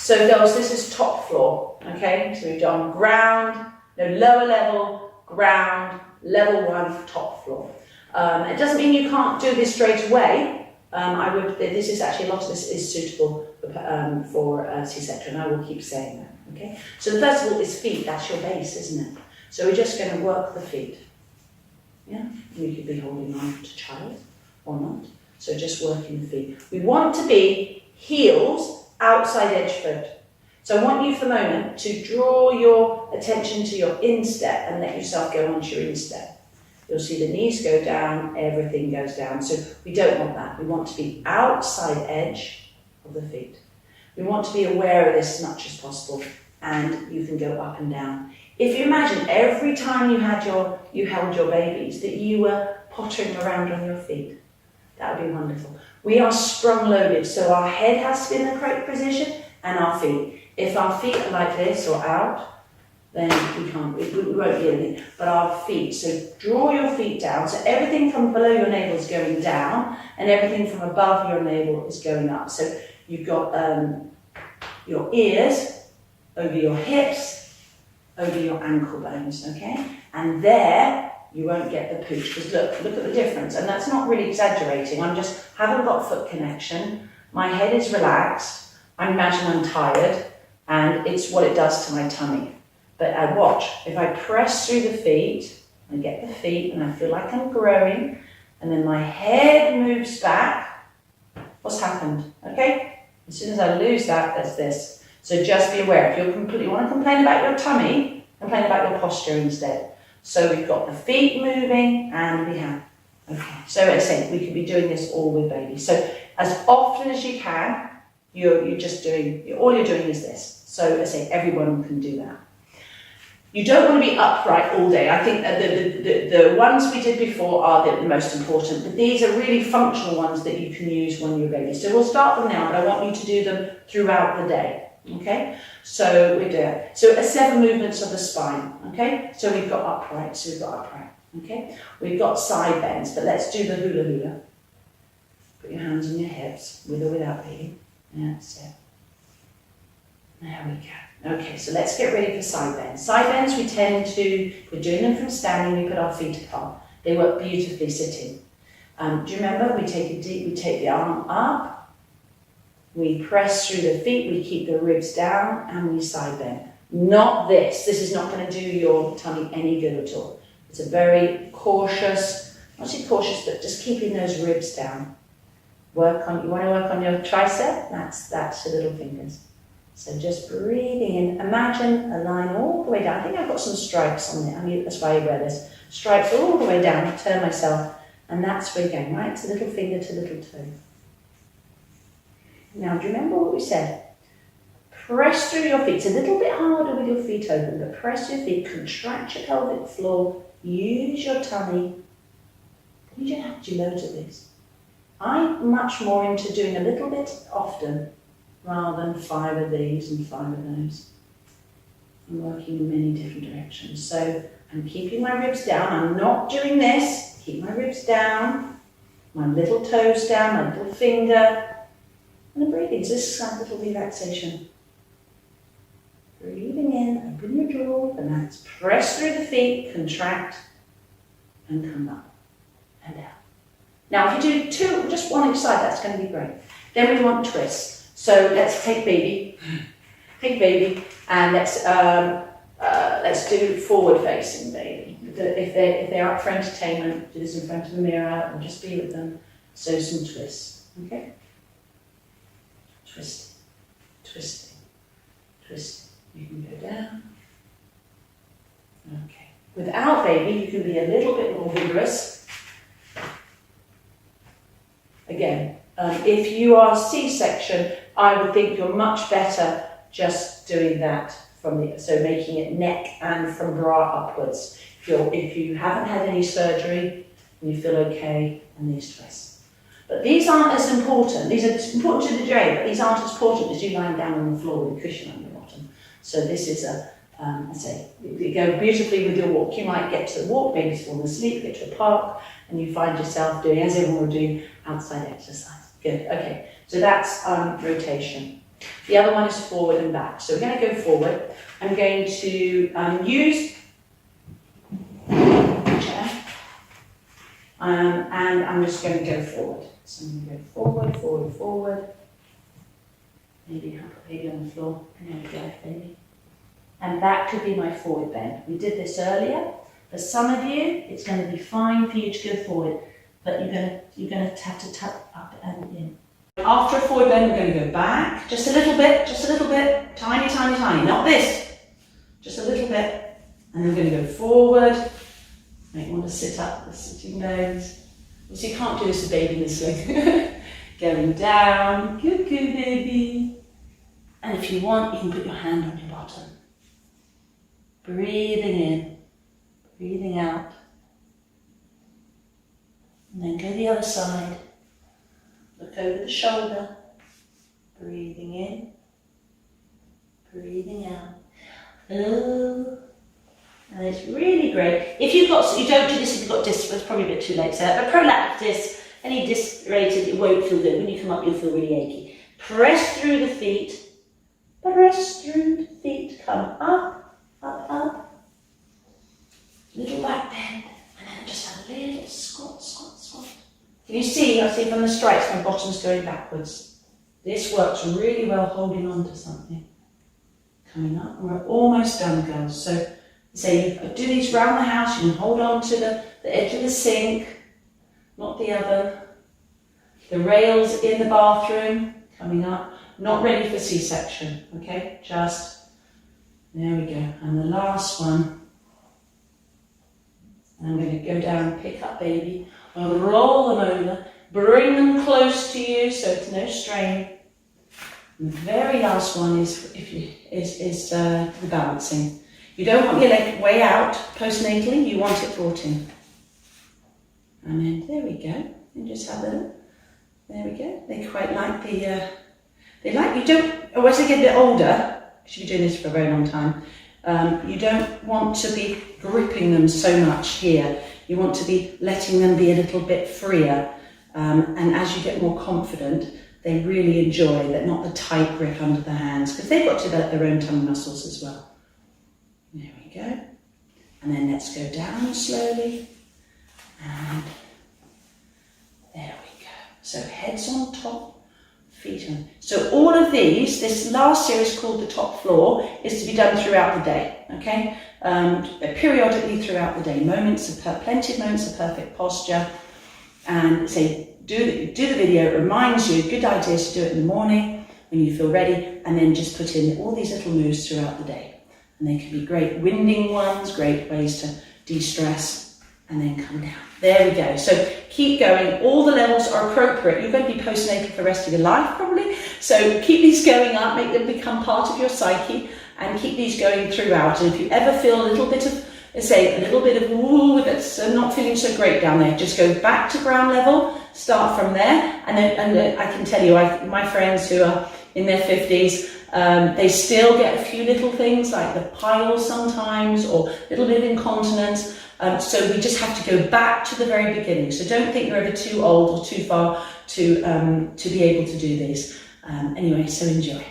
So girls, this is top floor, okay? So we've done ground, no, lower level, ground, level 1, top floor. It doesn't mean you can't do this straight away. This is actually, a lot of this is suitable for C-section. I will keep saying that, okay? So the first of all is feet, that's your base, isn't it? So we're just going to work the feet. Yeah, you could be holding on to child or not. So just working the feet. We want to be heels, outside edge foot. So I want you for the moment to draw your attention to your instep and let yourself go onto your instep. You'll see the knees go down, everything goes down. So we don't want that. We want to be outside edge of the feet. We want to be aware of this as much as possible, and you can go up and down. If you imagine every time you held your babies that you were pottering around on your feet, that would be wonderful. We are sprung loaded, so our head has to be in the correct position and our feet. If our feet are like this or out, then we won't be anything, but our feet. So draw your feet down, so everything from below your navel is going down, and everything from above your navel is going up. So you've got your ears over your hips, over your ankle bones, okay? And there, you won't get the pooch, because look at the difference. And that's not really exaggerating, haven't got foot connection, my head is relaxed, I imagine I'm tired, and it's what it does to my tummy. But I watch, if I press through the feet, I get the feet and I feel like I'm growing, and then my head moves back, what's happened, okay? As soon as I lose that, there's this. So just be aware, if you want to complain about your tummy, complain about your posture instead. So we've got the feet moving and we have, okay. So as I say, we can be doing this all with babies. So as often as you can, you're just doing, all you're doing is this. So as I say, everyone can do that. You don't want to be upright all day. I think that the ones we did before are the most important, but these are really functional ones that you can use when you're baby. So we'll start them now, but I want you to do them throughout the day, okay? So we do it. So 7 movements of the spine, okay? So we've got upright, okay? We've got side bends, but let's do the hula hula. Put your hands on your hips, with or without baby. That's it. There we go. Okay, so let's get ready for side bends. Side bends, we're doing them from standing, we put our feet apart. They work beautifully sitting. Do you remember, we take the arm up, we press through the feet, we keep the ribs down, and we side bend. Not this. This is not going to do your tummy any good at all. It's a very cautious, not say cautious, but just keeping those ribs down. You want to work on your tricep? That's your little fingers. So just breathing in, imagine a line all the way down. I think I've got some stripes on it, that's why I wear this. Stripes all the way down, turn myself, and that's where you're going, right? To little finger to little toe. Now, do you remember what we said? Press through your feet. It's a little bit harder with your feet open, but press your feet, contract your pelvic floor, use your tummy. You don't have to do loads of this. I'm much more into doing a little bit often, rather than 5 of these and 5 of those. I'm working in many different directions. So I'm keeping my ribs down. I'm not doing this. Keep my ribs down, my little toes down, my little finger, and I'm breathing. So this is a little relaxation. Breathing in, open your jaw, and that's press through the feet, contract, and come up and down. Now if you do 2, just one each side, that's going to be great. Then we want twists. So let's take baby, and let's do forward facing baby. If they're up for entertainment, do this in front of the mirror, or just be with them. So some twists, okay? Twisting, twisting, twisting. You can go down. Okay. Without baby, you can be a little bit more vigorous. Again, if you are C-section, I would think you're much better just doing that so making it neck and from bra upwards. If you haven't had any surgery and you feel okay, and these twists. But these aren't as important. These are important to the day, but these aren't as important as you lying down on the floor with a cushion on your bottom. So this is you go beautifully with your walk. You might get to the walk, maybe fall asleep, get to a park, and you find yourself doing, as everyone will do, outside exercise. Good, okay. So that's rotation. The other one is forward and back. So we're going to go forward. I'm going to use the chair, and I'm just going to go forward. So I'm going to go forward, forward, forward. Maybe I'll put baby on the floor. There we go, baby. And that could be my forward bend. We did this earlier. For some of you, it's going to be fine for you to go forward, but you're going to have to tap up and in. After a forward bend, we're going to go back just a little bit, tiny, tiny, tiny. Not this, just a little bit. And then we're going to go forward. Might want to sit up, the sitting bones. So you can't do this with baby this way. Going down, good, baby. And if you want, you can put your hand on your bottom. Breathing in, breathing out. And then go the other side. Look over the shoulder. Breathing in, breathing out. Oh. And it's really great. If you've got, you don't do this if you've got disc, it's probably a bit too late to say that, but prolapse disc, any disc rated, it won't feel good. When you come up, you'll feel really achy. Press through the feet. Press through the feet. Come up, up, up. Little back bend. And then just a little squat, squat, squat. Can you see? I see from the strikes, my bottom's going backwards. This works really well holding on to something. Coming up. And we're almost done, girls. So you do these round the house. You can hold on to the edge of the sink. Not the oven. The rails in the bathroom, coming up. Not ready for C-section, okay? Just, there we go. And the last one, I'm going to go down, pick up baby, I'll roll them over, bring them close to you so it's no strain. And the very last one is the balancing. You don't want your leg way out postnatally, you want it brought in. And then there we go. And just have a, there we go. They quite like the, you don't, as they get a bit older, because you've been doing this for a very long time, you don't want to be gripping them so much here. You want to be letting them be a little bit freer. And as you get more confident, they really enjoy that, not the tight grip under the hands, because they've got to develop their own tummy muscles as well. There we go. And then let's go down slowly. And there we go. So heads on top, feet on. So all of these, this last series called the top floor, is to be done throughout the day, okay? Periodically throughout the day. Plenty of moments of perfect posture. And say, do the video. It reminds you, good idea to do it in the morning when you feel ready, and then just put in all these little moves throughout the day. And they can be great winding ones, great ways to de-stress, and then come down. There we go. So keep going. All the levels are appropriate. You're going to be postnatal for the rest of your life, probably. So keep these going up, make them become part of your psyche, and keep these going throughout. And if you ever feel a little bit of, ooh, that's not feeling so great down there, just go back to ground level, start from there. And I can tell you, my friends who are in their 50s, they still get a few little things like the piles sometimes, or a little bit of incontinence. So we just have to go back to the very beginning. So don't think you're ever too old or too far to be able to do these. Anyway, so enjoy.